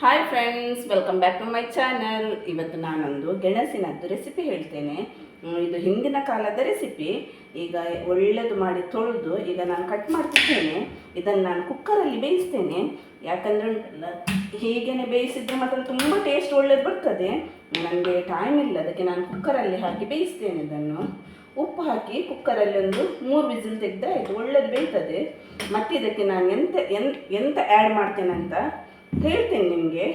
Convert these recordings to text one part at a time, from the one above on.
Hi friends, welcome back to my channel. ಇವತ್ತು ನಾನೊಂದು ಗೆಣಸಿನದ್ದು recipe ಹೇಳ್ತೇನೆ. ಇದು ಹಿಂದಿನ ಕಾಲದ ರೆಸಿಪಿ. ಈಗ ಒಳ್ಳೆದು ಮಾಡಿ ತೊಳೆದು ಈಗ ನಾನು ಕಟ್ ಮಾಡ್ತಿದ್ದೇನೆ. ಇದನ್ನು ನಾನು ಕುಕ್ಕರಲ್ಲಿ ಬೇಯಿಸ್ತೇನೆ. ಯಾಕಂದರೆ ಉಂಟಲ್ಲ, ಹೀಗೇ ಬೇಯಿಸಿದ್ರೆ ಮಾತ್ರ ತುಂಬ ಟೇಸ್ಟ್ ಒಳ್ಳೇದು ಬರ್ತದೆ. ನನಗೆ ಟೈಮ್ ಇಲ್ಲ, ಅದಕ್ಕೆ ನಾನು ಕುಕ್ಕರಲ್ಲಿ ಹಾಕಿ ಬೇಯಿಸ್ತೇನೆ. ಇದನ್ನು ಉಪ್ಪು ಹಾಕಿ ಕುಕ್ಕರಲ್ಲಿ ಒಂದು 3 ವಿಸಿಲ್ ತೆಗೆದ್ರೆ ಆಯಿತು, ಒಳ್ಳೇದು ಬೇಯ್ತದೆ. ಮತ್ತು ಇದಕ್ಕೆ ನಾನು ಎಂತ ಆ್ಯಡ್ ಮಾಡ್ತೇನೆ ಅಂತ ಹೇಳ್ತೇನೆ ನಿಮಗೆ.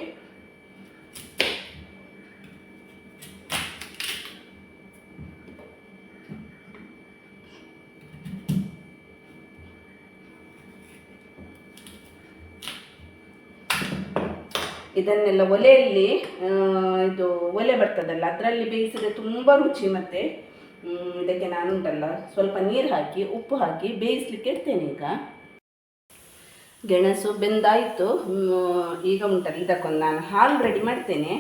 ಇದನ್ನೆಲ್ಲ ಒಲೆಯಲ್ಲಿ ಇದು ಒಲೆ ಬರ್ತದಲ್ಲ, ಅದರಲ್ಲಿ ಬೇಯಿಸಿದ್ರೆ ತುಂಬ ರುಚಿ. ಮತ್ತು ಇದಕ್ಕೆ ನಾನು ಉಂಟಲ್ಲ ಸ್ವಲ್ಪ ನೀರು ಹಾಕಿ ಉಪ್ಪು ಹಾಕಿ ಬೇಯಿಸ್ಲಿಕ್ಕೆ ಇಡ್ತೇನೆ. ಈಗ ಗೆಣಸು ಬೆಂದಾಯಿತು. ಈಗ ಉಂಟಲ್ಲ, ಇದಕ್ಕೊಂದು ನಾನು ಹಾಲು ರೆಡಿ ಮಾಡ್ತೇನೆ.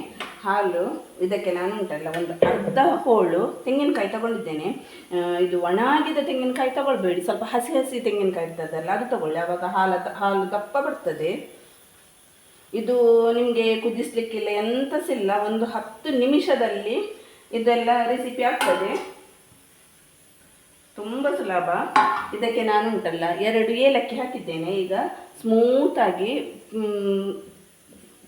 ಹಾಲು ಇದಕ್ಕೆ ನಾನು ಉಂಟಲ್ಲ ಒಂದು ಅರ್ಧ ಹೋಳು ತೆಂಗಿನಕಾಯಿ ತಗೊಂಡಿದ್ದೇನೆ. ಇದು ಒಣಗಿದ ತೆಂಗಿನಕಾಯಿ ತಗೊಳ್ಬೇಡಿ, ಸ್ವಲ್ಪ ಹಸಿ ಹಸಿ ತೆಂಗಿನಕಾಯಿ ಇರ್ತದಲ್ಲ ಅದು ತಗೊಳ್ಳಿ, ಆವಾಗ ಹಾಲು ದಪ್ಪ ಬರ್ತದೆ. ಇದು ನಿಮಗೆ ಕುದಿಸ್ಲಿಕ್ಕಿಲ್ಲ, ಎಂತಸಿಲ್ಲ, ಒಂದು 10 ನಿಮಿಷದಲ್ಲಿ ಇದೆಲ್ಲ ರೆಸಿಪಿ ಆಗ್ತದೆ. ತುಂಬ ಸುಲಭ. ಇದಕ್ಕೆ ನಾನು ಉಂಟಲ್ಲ 2 ಏಲಕ್ಕಿ ಹಾಕಿದ್ದೇನೆ. ಈಗ ಸ್ಮೂತಾಗಿ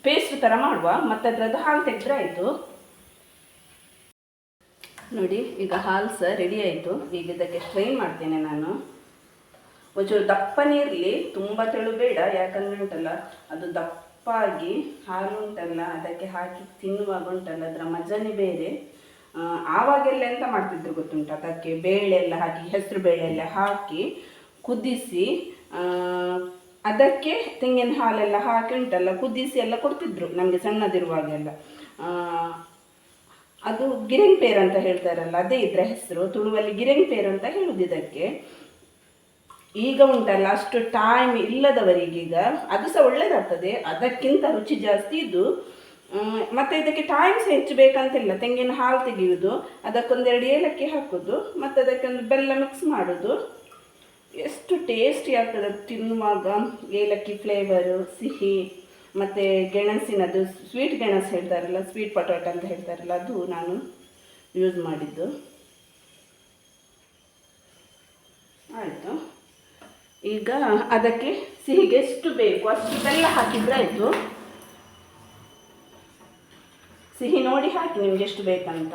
ಪೇಸ್ಟ್ ಥರ ಮಾಡುವ, ಮತ್ತು ಅದರದ್ದು ಹಾಲು ತೆಗೆದ್ರೆ ಆಯಿತು. ನೋಡಿ, ಈಗ ಹಾಲು ಸಹ ರೆಡಿ ಆಯಿತು. ಈಗ ಇದಕ್ಕೆ ಸ್ಟ್ರೈನ್ ಮಾಡ್ತೇನೆ ನಾನು. ಒಂಚೂರು ದಪ್ಪನೇ ಇರಲಿ, ತುಂಬ ತೆಳು ಬೇಡ. ಯಾಕಂದರೆ ಉಂಟಲ್ಲ ಅದು ದಪ್ಪಾಗಿ ಹಾಲು ಉಂಟಲ್ಲ ಅದಕ್ಕೆ ಹಾಕಿ ತಿನ್ನುವಾಗ ಉಂಟಲ್ಲ ಅದರ ಮಜಾನೇ ಬೇರೆ. ಆವಾಗೆಲ್ಲ ಎಂತ ಮಾಡ್ತಿದ್ರು ಗೊತ್ತುಂಟ, ಅದಕ್ಕೆ ಬೇಳೆ ಎಲ್ಲ ಹಾಕಿ, ಹೆಸರು ಬೇಳೆ ಎಲ್ಲ ಹಾಕಿ ಕುದಿಸಿ ಅದಕ್ಕೆ ತೆಂಗಿನ ಹಾಲೆಲ್ಲ ಹಾಕಿ ಉಂಟಲ್ಲ ಕುದಿಸಿ ಎಲ್ಲ ಕೊಡ್ತಿದ್ರು ನಮಗೆ ಸಣ್ಣದಿರುವಾಗೆಲ್ಲ. ಅದು ಗಿರಂಗ್ ಪೇರ್ ಅಂತ ಹೇಳ್ತಾರಲ್ಲ, ಅದೇ ಇದ್ರ ಹೆಸರು. ತುಳುವಲ್ಲಿ ಗಿರಂಗ್ ಪೇರ್ ಅಂತ ಹೇಳುದು ಇದಕ್ಕೆ. ಈಗ ಉಂಟಲ್ಲ ಅಷ್ಟು ಟೈಮ್ ಇಲ್ಲದವರಿಗೀಗ ಅದು ಸಹ ಒಳ್ಳೇದಾಗ್ತದೆ, ಅದಕ್ಕಿಂತ ರುಚಿ ಜಾಸ್ತಿ ಇದು. ಮತ್ತು ಇದಕ್ಕೆ ಟೈಮ್ ಸಹ ಹೆಚ್ಚು ಬೇಕಂತಿಲ್ಲ. ತೆಂಗಿನ ಹಾಲು ತೆಗೆಯುವುದು, ಅದಕ್ಕೊಂದೆರಡು ಏಲಕ್ಕಿ ಹಾಕೋದು, ಮತ್ತು ಅದಕ್ಕೊಂದು ಬೆಲ್ಲ ಮಿಕ್ಸ್ ಮಾಡೋದು. ಎಷ್ಟು ಟೇಸ್ಟಿ ಆಗ್ತದೆ ತಿನ್ನುವಾಗ. ಏಲಕ್ಕಿ ಫ್ಲೇವರು, ಸಿಹಿ, ಮತ್ತು ಗೆಣಸಿನದು ಸ್ವೀಟ್ ಗೆಣಸು ಹೇಳ್ತಾರಲ್ಲ, ಸ್ವೀಟ್ ಪೊಟ್ಯಾಟೊ ಅಂತ ಹೇಳ್ತಾರಲ್ಲ, ಅದು ನಾನು ಯೂಸ್ ಮಾಡಿದ್ದು. ಆಯಿತು. ಈಗ ಅದಕ್ಕೆ ಸಿಹಿಗೆ ಎಷ್ಟು ಬೇಕು ಅಷ್ಟು ಬೆಲ್ಲ ಹಾಕಿದ್ರೆ ಆಯಿತು. ಸಿಹಿ ನೋಡಿ ಹಾಕಿ ನಿಮ್ಗೆ ಎಷ್ಟು ಬೇಕಂತ.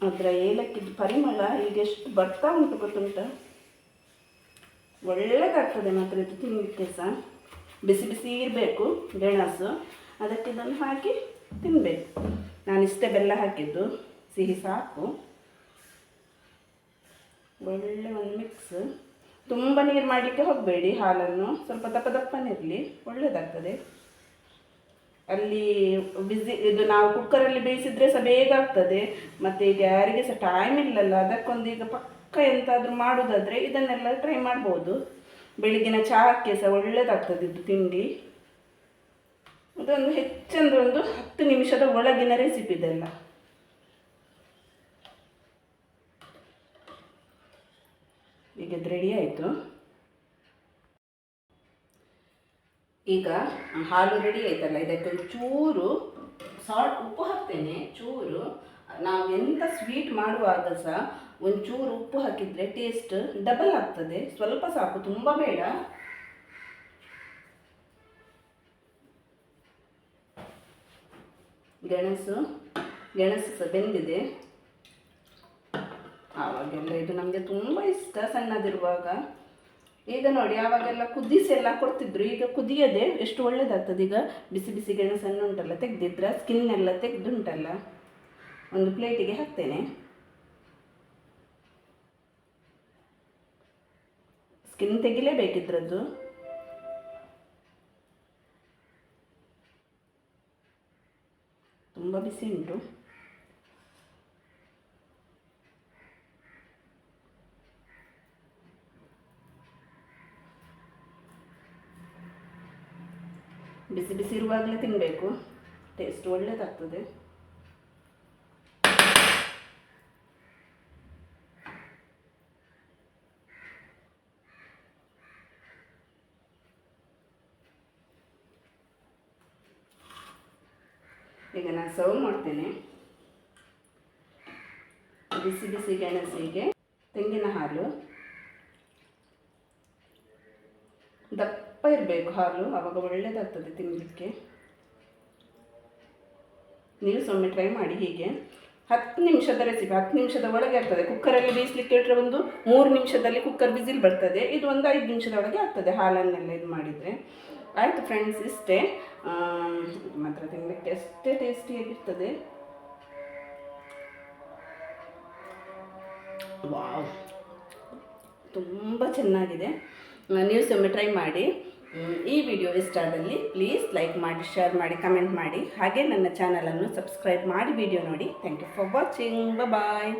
ಅದರ ಏಲಕ್ಕಿದ್ದು ಪರಿಮಳ ಈಗ ಎಷ್ಟು ಬರ್ತಾ ಉಂಟು ಗೊತ್ತುಂಟ. ಒಳ್ಳೆದಾಗ್ತದೆ ಮಾತ್ರ ಇದು ತಿನ್ನಲಿಕ್ಕೆ ಸಹ. ಬಿಸಿ ಬಿಸಿ ಇರಬೇಕು ಗೆಣಸು, ಅದಕ್ಕೆ ಇದನ್ನು ಹಾಕಿ ತಿನ್ನಬೇಕು. ನಾನು ಇಷ್ಟೇ ಬೆಲ್ಲ ಹಾಕಿದ್ದು, ಸಿಹಿ ಸಾಕು. ಒಳ್ಳೆ ಒಂದು ಮಿಕ್ಸ್. ತುಂಬ ನೀರು ಮಾಡಲಿಕ್ಕೆ ಹೋಗಬೇಡಿ, ಹಾಲನ್ನು ಸ್ವಲ್ಪ ದಪ್ಪ ದಪ್ಪನೇ ಇರಲಿ, ಒಳ್ಳೆಯದಾಗ್ತದೆ. ಅಲ್ಲಿ ಇದು ನಾವು ಕುಕ್ಕರಲ್ಲಿ ಬೇಯಿಸಿದ್ರೆ ಸಹ ಬೇಗ ಆಗ್ತದೆ. ಮತ್ತು ಈಗ ಯಾರಿಗೆ ಸಹ ಟೈಮ್ ಇಲ್ಲಲ್ಲ, ಅದಕ್ಕೊಂದು ಈಗ ಪಕ್ಕ ಎಂತಾದರೂ ಮಾಡೋದಾದರೆ ಇದನ್ನೆಲ್ಲ ಟ್ರೈ ಮಾಡ್ಬೋದು. ಬೆಳಗಿನ ಚಹಾಕ್ಕೆ ಸಹ ಒಳ್ಳೆಯದಾಗ್ತದೆ ಇದು ತಿಂಡಿ. ಅದೊಂದು ಹೆಚ್ಚಂದ್ರೆ ಒಂದು 10 ನಿಮಿಷದ ಒಳಗಿನ ರೆಸಿಪಿ ಇದೆಲ್ಲ. ಈಗ ಇದು ರೆಡಿ ಆಯಿತು. ಈಗ ಹಾಲು ರೆಡಿ ಆಯ್ತಲ್ಲ, ಇದಕ್ಕೆ ಒಂದು ಚೂರು ಉಪ್ಪು ಹಾಕ್ತೇನೆ. ಚೂರು ನಾವು ಎಂಥ ಸ್ವೀಟ್ ಮಾಡುವಾಗ ಸಹ ಒಂಚೂರು ಉಪ್ಪು ಹಾಕಿದರೆ ಟೇಸ್ಟ್ ಡಬಲ್ ಆಗ್ತದೆ. ಸ್ವಲ್ಪ ಸಾಕು, ತುಂಬ ಬೇಡ. ಗೆಣಸು ಸಹ ಬೆಂದಿದೆ. ಆವಾಗೆಲ್ಲ ಇದು ನಮಗೆ ತುಂಬ ಇಷ್ಟ ಸಣ್ಣದಿರುವಾಗ. ಈಗ ನೋಡಿ, ಆವಾಗೆಲ್ಲ ಕುದಿಸಿ ಎಲ್ಲ ಕೊಡ್ತಿದ್ರು. ಈಗ ಕುದಿಯದೆ ಎಷ್ಟು ಒಳ್ಳೆಯದಾಗ್ತದೆ. ಈಗ ಬಿಸಿ ಬಿಸಿ ಗೆಣಸನ್ನು ಉಂಟಲ್ಲ ತೆಗೆದಿದ್ರೆ ಸ್ಕಿನ್ ಎಲ್ಲ ತೆಗೆದುಂಟಲ್ಲ ಒಂದು ಪ್ಲೇಟಿಗೆ ಹಾಕ್ತೇನೆ. ಸ್ಕಿನ್ ತೆಗಿಲೇಬೇಕಿದ್ರದ್ದು. ತುಂಬ ಬಿಸಿ ಉಂಟು. ಬಿಸಿ ಬಿಸಿ ಇರುವಾಗಲೇ ತಿನ್ನಬೇಕು, ಟೇಸ್ಟ್ ಒಳ್ಳೆಯದಾಗ್ತದೆ. ಈಗ ನಾನು ಸರ್ವ್ ಮಾಡ್ತೇನೆ. ಬಿಸಿ ಬಿಸಿ ಗೆಣಸಿಗೆ ತೆಂಗಿನ ಹಾಲು, ದಪ್ಪ ಇರಬೇಕು ಹಾಲು, ಆವಾಗ ಒಳ್ಳೆಯದಾಗ್ತದೆ ತಿನ್ನಲಿಕ್ಕೆ. ನೀವು ಒಮ್ಮೆ ಟ್ರೈ ಮಾಡಿ ಹೀಗೆ. 10 ನಿಮಿಷದ ರೆಸಿಪಿ, 10 ನಿಮಿಷದ ಒಳಗೆ ಆಗ್ತದೆ. ಕುಕ್ಕರಲ್ಲಿ ಬೇಯಿಸ್ಲಿಕ್ಕೆ ಇಟ್ಟರೆ ಒಂದು 3 ನಿಮಿಷದಲ್ಲಿ ಕುಕ್ಕರ್ ವಿಸಿಲ್ ಬರ್ತದೆ. ಇದು ಒಂದು 5 ನಿಮಿಷದ ಒಳಗೆ ಆಗ್ತದೆ ಹಾಲನ್ನೆಲ್ಲ ಇದು ಮಾಡಿದರೆ. ಆಯಿತು ಫ್ರೆಂಡ್ಸ್, ಇಷ್ಟೇ. ಮಾತ್ರ ತಿನ್ನಲಿಕ್ಕೆ ಅಷ್ಟೇ ಟೇಸ್ಟಿಯಾಗಿರ್ತದೆ. ವಾವ್, ತುಂಬ ಚೆನ್ನಾಗಿದೆ. ನೀವು ಒಮ್ಮೆ ಟ್ರೈ ಮಾಡಿ. ಈ ವಿಡಿಯೋ ಇಷ್ಟ ಆದಲ್ಲಿ ಪ್ಲೀಸ್ ಲೈಕ್ ಮಾಡಿ, ಶೇರ್ ಮಾಡಿ, ಕಮೆಂಟ್ ಮಾಡಿ. ಹಾಗೆ ನನ್ನ ಚಾನಲನ್ನು ಸಬ್ಸ್ಕ್ರೈಬ್ ಮಾಡಿ ವಿಡಿಯೋ ನೋಡಿ. Thank you for watching. Bye.